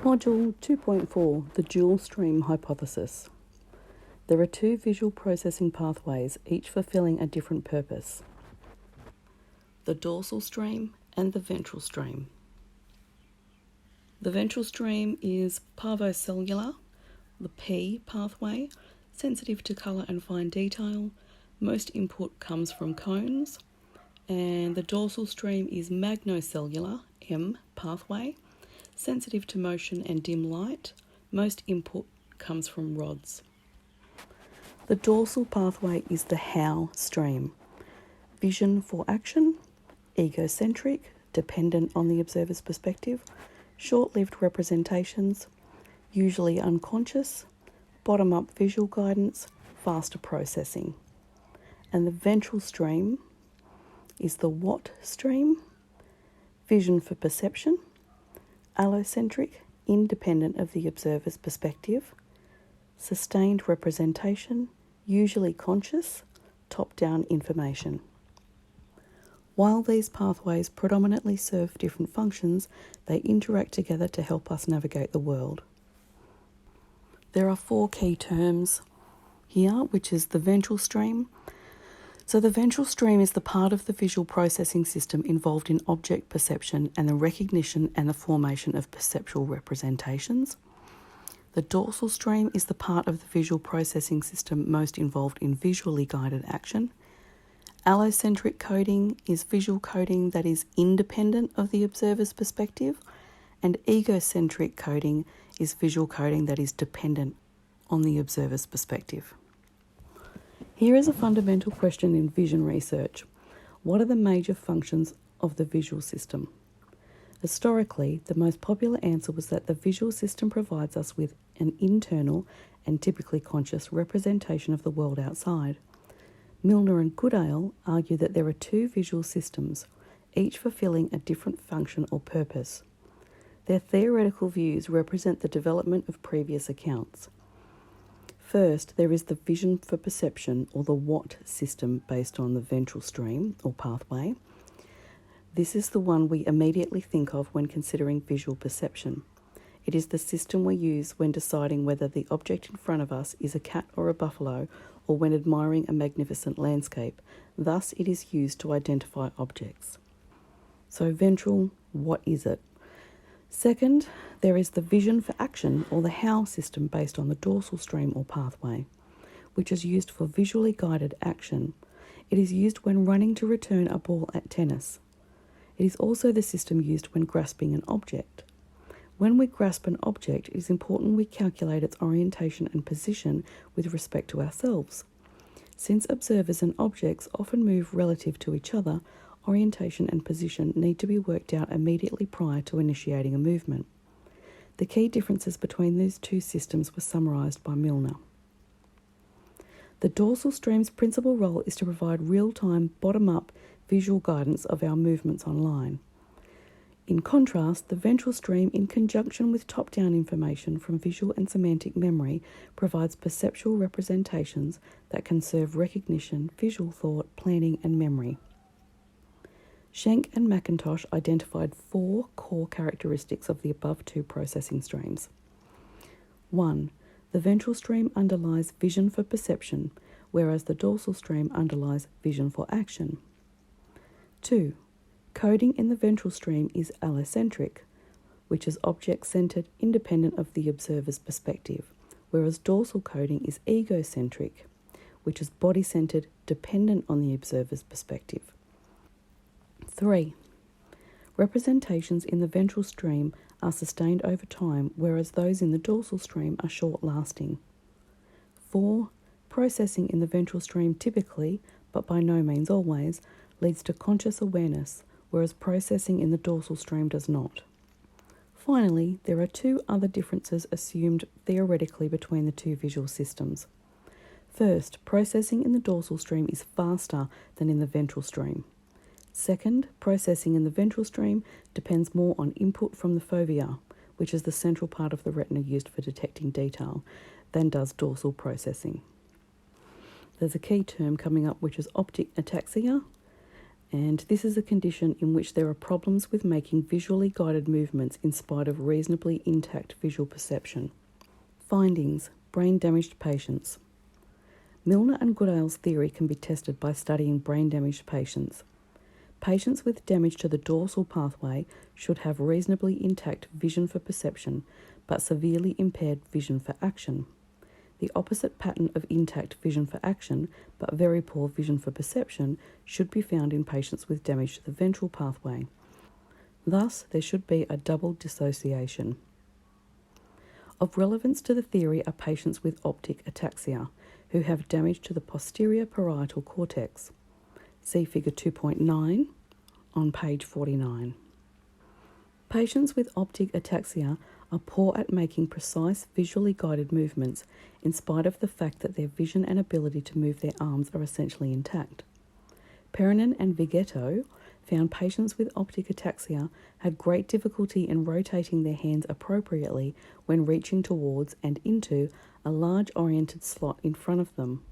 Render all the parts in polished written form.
Module 2.4, the dual stream hypothesis. There are two visual processing pathways, each fulfilling a different purpose: the dorsal stream and the ventral stream. The ventral stream is parvocellular, the P pathway, sensitive to colour and fine detail. Most input comes from cones. And the dorsal stream is magnocellular, M pathway, sensitive to motion and dim light. Most input comes from rods. The dorsal pathway is the how stream. Vision for action, egocentric, dependent on the observer's perspective, short-lived representations, usually unconscious, bottom-up visual guidance, faster processing. And the ventral stream is the what stream, vision for perception, allocentric, independent of the observer's perspective, sustained representation, usually conscious, top-down information. While these pathways predominantly serve different functions, they interact together to help us navigate the world. There are four key terms here, which is the ventral stream. So the ventral stream is the part of the visual processing system involved in object perception and the recognition and the formation of perceptual representations. The dorsal stream is the part of the visual processing system most involved in visually guided action. Allocentric coding is visual coding that is independent of the observer's perspective, and egocentric coding is visual coding that is dependent on the observer's perspective. Here is a fundamental question in vision research. What are the major functions of the visual system? Historically, the most popular answer was that the visual system provides us with an internal and typically conscious representation of the world outside. Milner and Goodale argue that there are two visual systems, each fulfilling a different function or purpose. Their theoretical views represent the development of previous accounts. First, there is the vision for perception, or the what system, based on the ventral stream or pathway. This is the one we immediately think of when considering visual perception. It is the system we use when deciding whether the object in front of us is a cat or a buffalo, or when admiring a magnificent landscape. Thus, it is used to identify objects. So ventral, what is it? Second, there is the vision for action, or the how system, based on the dorsal stream or pathway, which is used for visually guided action. It is used when running to return a ball at tennis. It is also the system used when grasping an object. When we grasp an object, it is important we calculate its orientation and position with respect to ourselves. Since observers and objects often move relative to each other, orientation and position need to be worked out immediately prior to initiating a movement. The key differences between these two systems were summarised by Milner. The dorsal stream's principal role is to provide real-time, bottom-up visual guidance of our movements online. In contrast, the ventral stream, in conjunction with top-down information from visual and semantic memory, provides perceptual representations that can serve recognition, visual thought, planning and memory. Schenk and McIntosh identified four core characteristics of the above two processing streams. 1. The ventral stream underlies vision for perception, whereas the dorsal stream underlies vision for action. 2. Coding in the ventral stream is allocentric, which is object-centered, independent of the observer's perspective, whereas dorsal coding is egocentric, which is body-centered, dependent on the observer's perspective. 3. Representations in the ventral stream are sustained over time, whereas those in the dorsal stream are short-lasting. 4. Processing in the ventral stream typically, but by no means always, leads to conscious awareness, whereas processing in the dorsal stream does not. Finally, there are two other differences assumed theoretically between the two visual systems. First, processing in the dorsal stream is faster than in the ventral stream. Second, processing in the ventral stream depends more on input from the fovea, which is the central part of the retina used for detecting detail, than does dorsal processing. There's a key term coming up, which is optic ataxia, And this is a condition in which there are problems with making visually guided movements in spite of reasonably intact visual perception. Findings: brain-damaged patients. Milner and Goodale's theory can be tested by studying brain-damaged patients. Patients with damage to the dorsal pathway should have reasonably intact vision for perception, but severely impaired vision for action. The opposite pattern of intact vision for action, but very poor vision for perception, should be found in patients with damage to the ventral pathway. Thus, there should be a double dissociation. Of relevance to the theory are patients with optic ataxia, who have damage to the posterior parietal cortex. See Figure 2.9 on page 49. Patients with optic ataxia are poor at making precise visually guided movements in spite of the fact that their vision and ability to move their arms are essentially intact. Perinen and Vigetto found patients with optic ataxia had great difficulty in rotating their hands appropriately when reaching towards and into a large oriented slot in front of them.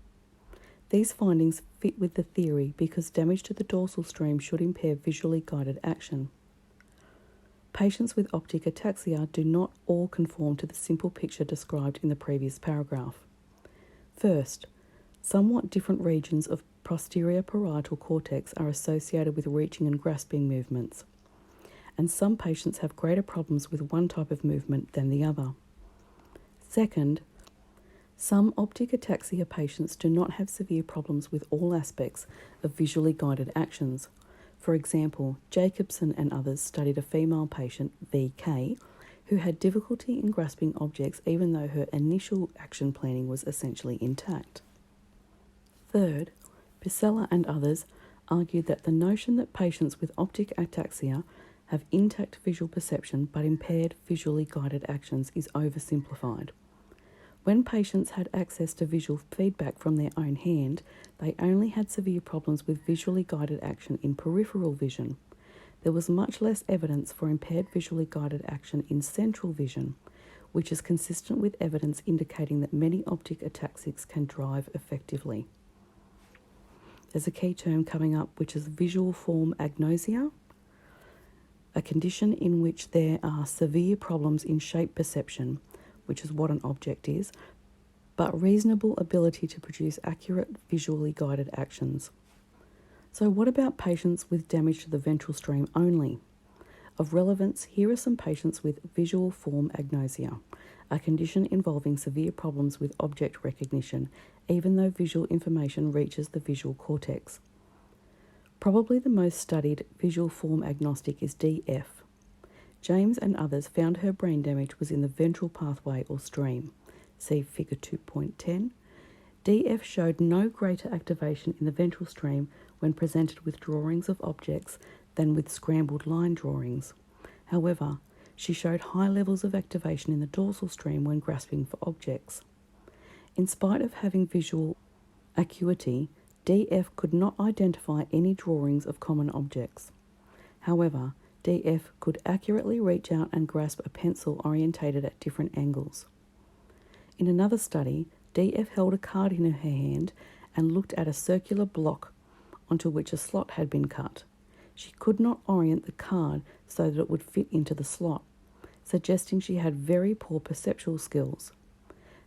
These findings fit with the theory because damage to the dorsal stream should impair visually guided action. Patients with optic ataxia do not all conform to the simple picture described in the previous paragraph. First, somewhat different regions of posterior parietal cortex are associated with reaching and grasping movements, and some patients have greater problems with one type of movement than the other. Second, some optic ataxia patients do not have severe problems with all aspects of visually guided actions. For example, Jacobson and others studied a female patient, VK, who had difficulty in grasping objects even though her initial action planning was essentially intact. Third, Picella and others argued that the notion that patients with optic ataxia have intact visual perception but impaired visually guided actions is oversimplified. When patients had access to visual feedback from their own hand, they only had severe problems with visually guided action in peripheral vision. There was much less evidence for impaired visually guided action in central vision, which is consistent with evidence indicating that many optic ataxics can drive effectively. There's a key term coming up, which is visual form agnosia, a condition in which there are severe problems in shape perception, which is what an object is, but reasonable ability to produce accurate visually guided actions. So what about patients with damage to the ventral stream only? Of relevance, here are some patients with visual form agnosia, a condition involving severe problems with object recognition, even though visual information reaches the visual cortex. Probably the most studied visual form agnostic is DF. James and others found her brain damage was in the ventral pathway or stream. See Figure 2.10. DF showed no greater activation in the ventral stream when presented with drawings of objects than with scrambled line drawings. However, she showed high levels of activation in the dorsal stream when grasping for objects. In spite of having visual acuity, DF could not identify any drawings of common objects. However, DF could accurately reach out and grasp a pencil orientated at different angles. In another study, DF held a card in her hand and looked at a circular block onto which a slot had been cut. She could not orient the card so that it would fit into the slot, suggesting she had very poor perceptual skills.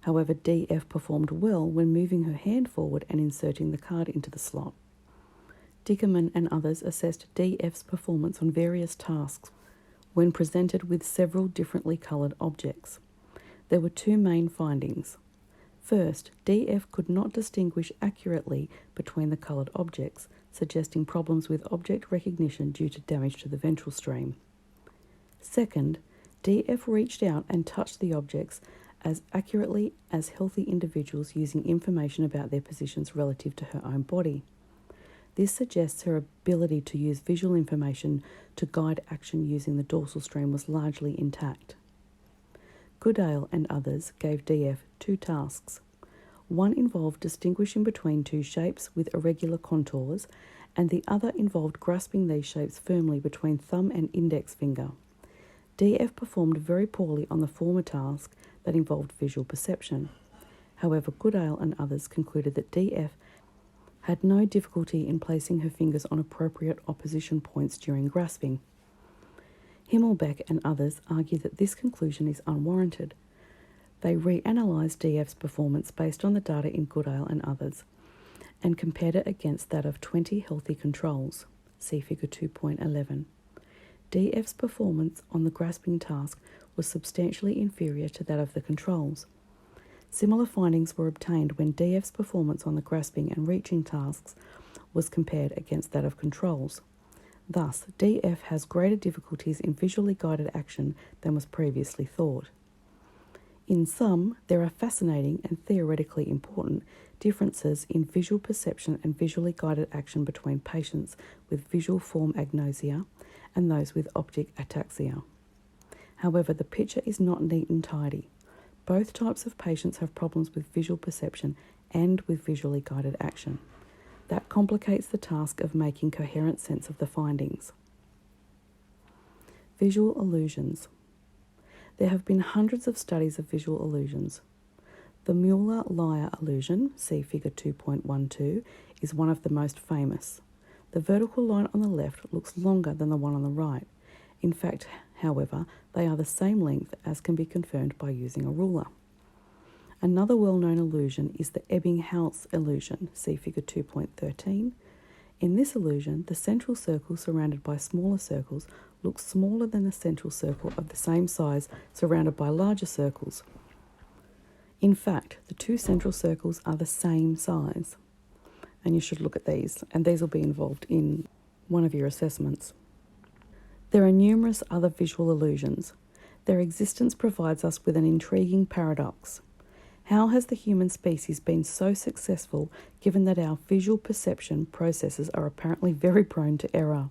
However, DF performed well when moving her hand forward and inserting the card into the slot. Dickerman and others assessed DF's performance on various tasks when presented with several differently coloured objects. There were two main findings. First, DF could not distinguish accurately between the coloured objects, suggesting problems with object recognition due to damage to the ventral stream. Second, DF reached out and touched the objects as accurately as healthy individuals using information about their positions relative to her own body. This suggests her ability to use visual information to guide action using the dorsal stream was largely intact. Goodale and others gave DF two tasks. One involved distinguishing between two shapes with irregular contours, and the other involved grasping these shapes firmly between thumb and index finger. DF performed very poorly on the former task that involved visual perception. However, Goodale and others concluded that DF had no difficulty in placing her fingers on appropriate opposition points during grasping. Himmelbeck and others argue that this conclusion is unwarranted. They reanalysed DF's performance based on the data in Goodale and others, and compared it against that of 20 healthy controls. See figure 2.11. DF's performance on the grasping task was substantially inferior to that of the controls. Similar findings were obtained when DF's performance on the grasping and reaching tasks was compared against that of controls. Thus, DF has greater difficulties in visually guided action than was previously thought. In sum, there are fascinating and theoretically important differences in visual perception and visually guided action between patients with visual form agnosia and those with optic ataxia. However, the picture is not neat and tidy. Both types of patients have problems with visual perception and with visually guided action. That complicates the task of making coherent sense of the findings. Visual illusions. There have been hundreds of studies of visual illusions. The Mueller-Lyer illusion, see figure 2.12, is one of the most famous. The vertical line on the left looks longer than the one on the right. In fact, however, they are the same length, as can be confirmed by using a ruler. Another well-known illusion is the Ebbinghaus illusion, see figure 2.13. In this illusion, the central circle surrounded by smaller circles looks smaller than the central circle of the same size surrounded by larger circles. In fact, the two central circles are the same size. And you should look at these, and these will be involved in one of your assessments. There are numerous other visual illusions. Their existence provides us with an intriguing paradox. How has the human species been so successful given that our visual perception processes are apparently very prone to error?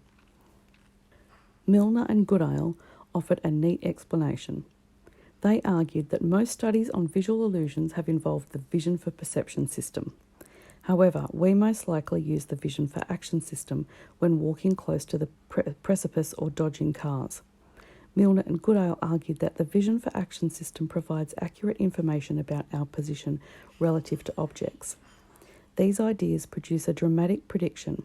Milner and Goodale offered a neat explanation. They argued that most studies on visual illusions have involved the vision for perception system. However, we most likely use the vision for action system when walking close to the precipice or dodging cars. Milner and Goodale argued that the vision for action system provides accurate information about our position relative to objects. These ideas produce a dramatic prediction.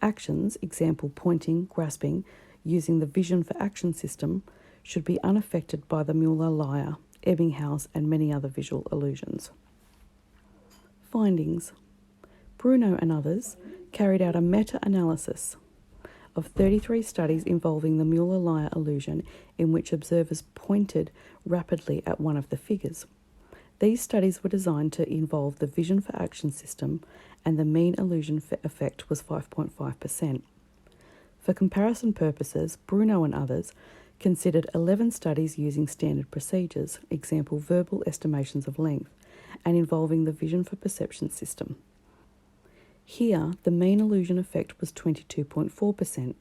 Actions, example pointing, grasping, using the vision for action system, should be unaffected by the Mueller-Lyer, Ebbinghaus, and many other visual illusions. Findings. Bruno and others carried out a meta-analysis of 33 studies involving the Mueller-Lyer illusion in which observers pointed rapidly at one of the figures. These studies were designed to involve the vision for action system, and the mean illusion effect was 5.5%. For comparison purposes, Bruno and others considered 11 studies using standard procedures, example verbal estimations of length, and involving the vision for perception system. Here, the mean illusion effect was 22.4%.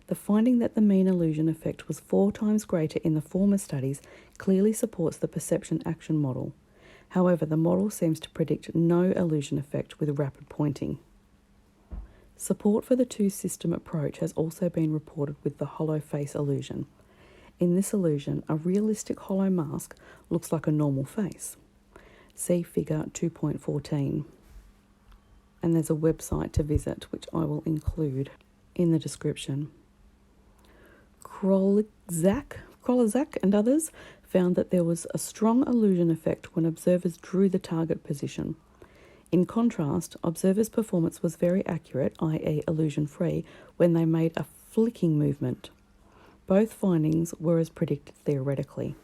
The finding that the mean illusion effect was 4 times greater in the former studies clearly supports the perception action model. However, the model seems to predict no illusion effect with rapid pointing. Support for the two-system approach has also been reported with the hollow face illusion. In this illusion, a realistic hollow mask looks like a normal face. See figure 2.14. And there's a website to visit, which I will include in the description. Krolczak and others found that there was a strong illusion effect when observers drew the target position. In contrast, observers' performance was very accurate, i.e. illusion-free, when they made a flicking movement. Both findings were as predicted theoretically.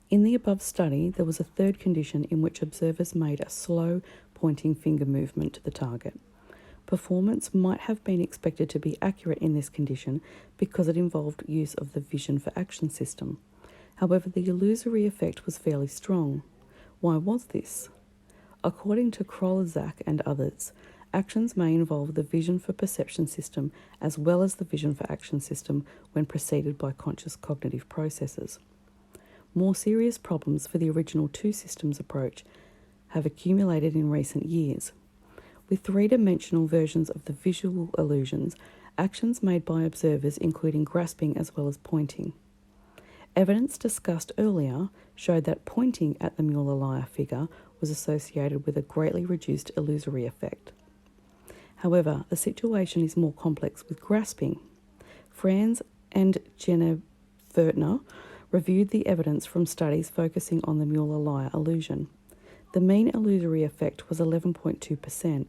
In the above study, there was a third condition in which observers made a slow pointing finger movement to the target. Performance might have been expected to be accurate in this condition because it involved use of the vision for action system. However, the illusory effect was fairly strong. Why was this? According to Krolczak and others, actions may involve the vision for perception system as well as the vision for action system when preceded by conscious cognitive processes. More serious problems for the original two systems approach have accumulated in recent years. With three-dimensional versions of the visual illusions, actions made by observers including grasping as well as pointing. Evidence discussed earlier showed that pointing at the Mueller-Lyer figure was associated with a greatly reduced illusory effect. However, the situation is more complex with grasping. Franz and Jenna Vertner reviewed the evidence from studies focusing on the Mueller-Lyer illusion. The mean illusory effect was 11.2%,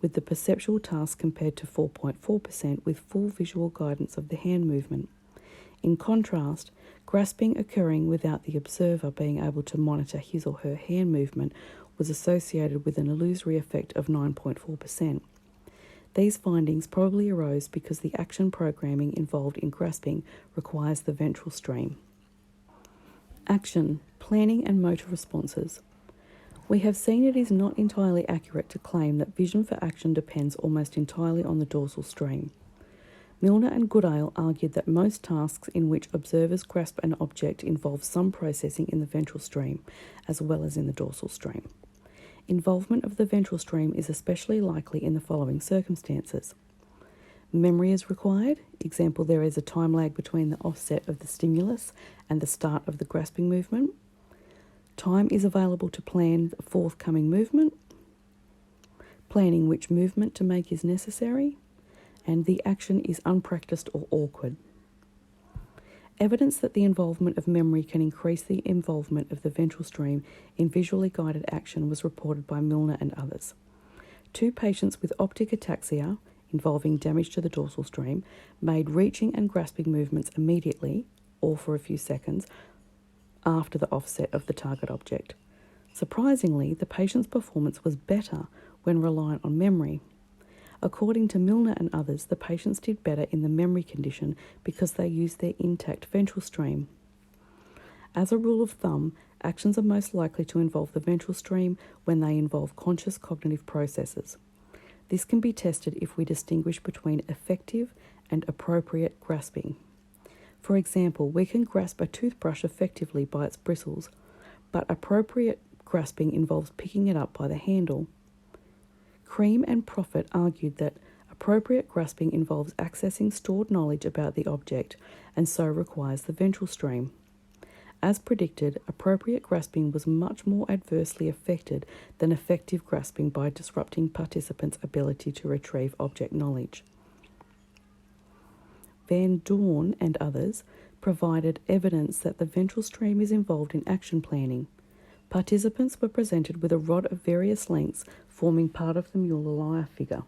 with the perceptual task compared to 4.4% with full visual guidance of the hand movement. In contrast, grasping occurring without the observer being able to monitor his or her hand movement was associated with an illusory effect of 9.4%. These findings probably arose because the action programming involved in grasping requires the ventral stream. Action, planning and motor responses. We have seen it is not entirely accurate to claim that vision for action depends almost entirely on the dorsal stream. Milner and Goodale argued that most tasks in which observers grasp an object involve some processing in the ventral stream, as well as in the dorsal stream. Involvement of the ventral stream is especially likely in the following circumstances. Memory is required. Example, there is a time lag between the offset of the stimulus and the start of the grasping movement. Time is available to plan the forthcoming movement. Planning which movement to make is necessary. And the action is unpracticed or awkward. Evidence that the involvement of memory can increase the involvement of the ventral stream in visually guided action was reported by Milner and others. 2 patients with optic ataxia, involving damage to the dorsal stream, made reaching and grasping movements immediately, or for a few seconds, after the offset of the target object. Surprisingly, the patient's performance was better when reliant on memory. According to Milner and others, the patients did better in the memory condition because they used their intact ventral stream. As a rule of thumb, actions are most likely to involve the ventral stream when they involve conscious cognitive processes. This can be tested if we distinguish between effective and appropriate grasping. For example, we can grasp a toothbrush effectively by its bristles, but appropriate grasping involves picking it up by the handle. Cream and Profit argued that appropriate grasping involves accessing stored knowledge about the object and so requires the ventral stream. As predicted, appropriate grasping was much more adversely affected than effective grasping by disrupting participants' ability to retrieve object knowledge. Van Doorn and others provided evidence that the ventral stream is involved in action planning. Participants were presented with a rod of various lengths forming part of the Mueller-Lyer figure.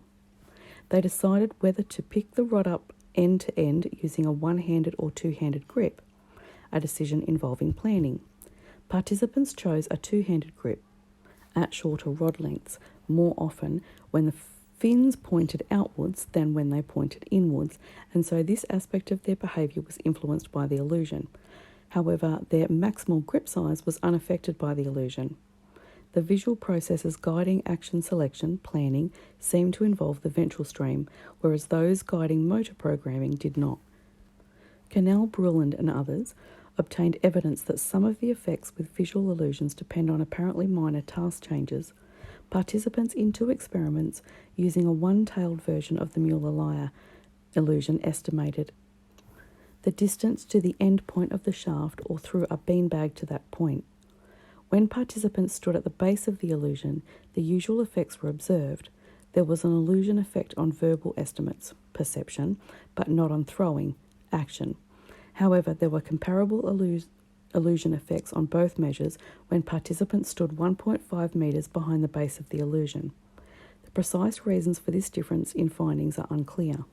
They decided whether to pick the rod up end to end using a one-handed or two-handed grip, a decision involving planning. Participants chose a two-handed grip at shorter rod lengths, more often when the fins pointed outwards than when they pointed inwards, and so this aspect of their behaviour was influenced by the illusion. However, their maximal grip size was unaffected by the illusion. The visual processes guiding action selection, planning, seemed to involve the ventral stream, whereas those guiding motor programming did not. Cannell, Brulland and others obtained evidence that some of the effects with visual illusions depend on apparently minor task changes. Participants in 2 experiments using a one-tailed version of the Mueller-Lyer illusion estimated the distance to the end point of the shaft or threw a beanbag to that point. When participants stood at the base of the illusion, the usual effects were observed. There was an illusion effect on verbal estimates, perception, but not on throwing, action. However, there were comparable illusion effects on both measures when participants stood 1.5 metres behind the base of the illusion. The precise reasons for this difference in findings are unclear.